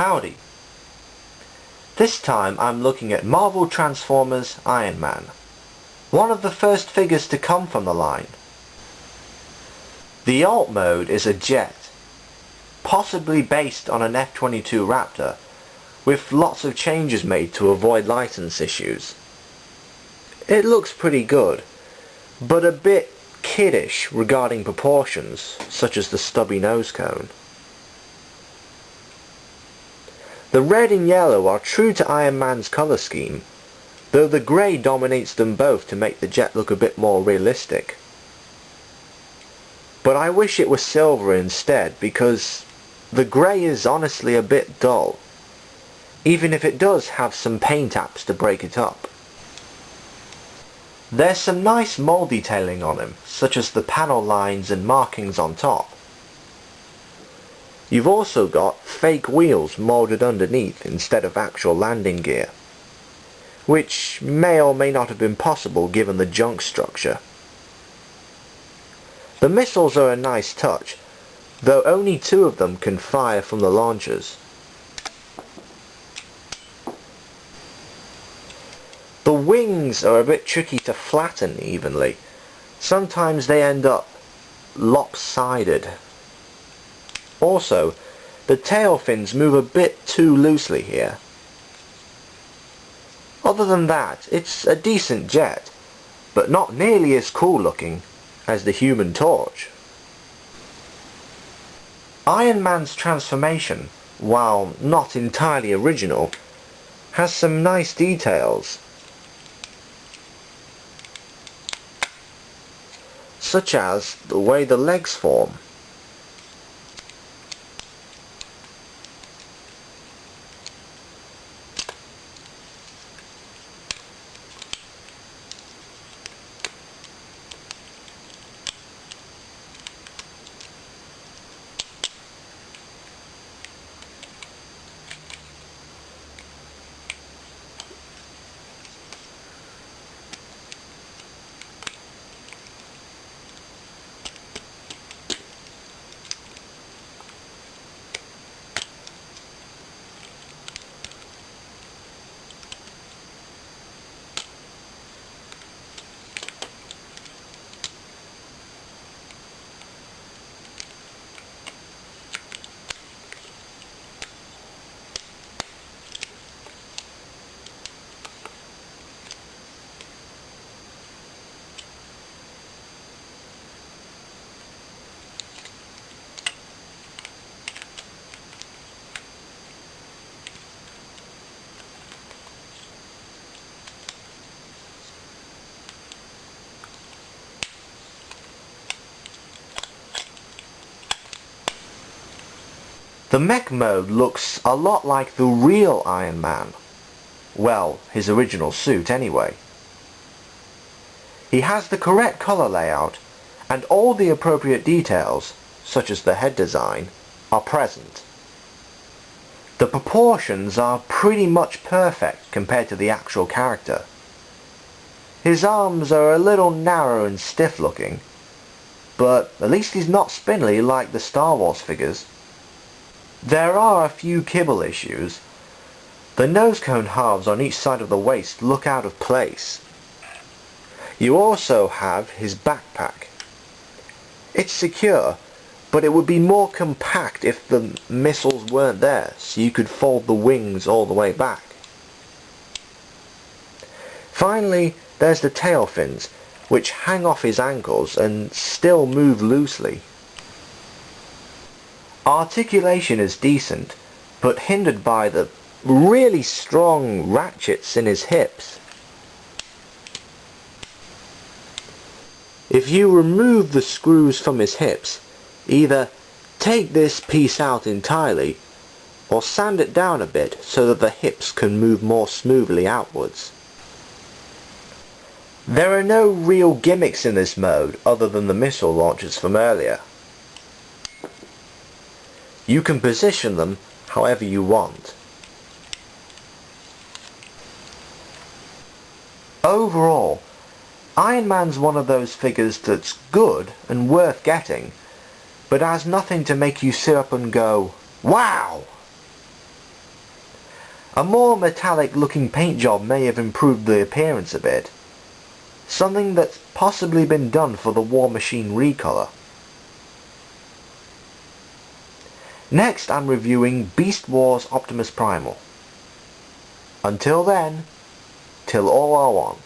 Howdy! This time I'm looking at Marvel Transformers Iron Man, one of the first figures to come from the line. The alt mode is a jet, possibly based on an F-22 Raptor, with lots of changes made to avoid license issues. It looks pretty good, but a bit kiddish regarding proportions, such as the stubby nose cone. The red and yellow are true to Iron Man's colour scheme, though the grey dominates them both to make the jet look a bit more realistic. But I wish it was silver instead, because the grey is honestly a bit dull, even if it does have some paint apps to break it up. There's some nice mould detailing on him, such as the panel lines and markings on top. You've also got fake wheels moulded underneath instead of actual landing gear, which may or may not have been possible given the junk structure. The missiles are a nice touch, though only 2 of them can fire from the launchers. The wings are a bit tricky to flatten evenly. Sometimes they end up lopsided. Also, the tail fins move a bit too loosely here. Other than that, it's a decent jet, but not nearly as cool looking as the Human Torch. Iron Man's transformation, while not entirely original, has some nice details, such as the way the legs form. The mech mode looks a lot like the real Iron Man. Well, his original suit anyway. He has the correct colour layout, and all the appropriate details, such as the head design, are present. The proportions are pretty much perfect compared to the actual character. His arms are a little narrow and stiff looking, but at least he's not spindly like the Star Wars figures. There are a few kibble issues. The nose cone halves on each side of the waist look out of place. You also have his backpack. It's secure, but it would be more compact if the missiles weren't there, so you could fold the wings all the way back. Finally, there's the tail fins, which hang off his ankles and still move loosely. Articulation is decent, but hindered by the really strong ratchets in his hips. If you remove the screws from his hips, either take this piece out entirely, or sand it down a bit so that the hips can move more smoothly outwards. There are no real gimmicks in this mode other than the missile launchers from earlier. You can position them however you want. Overall, Iron Man's one of those figures that's good and worth getting, but has nothing to make you sit up and go, "Wow!" A more metallic looking paint job may have improved the appearance a bit. Something that's possibly been done for the War Machine recolor. Next I'm reviewing Beast Wars Optimus Primal. Until then, till all are one.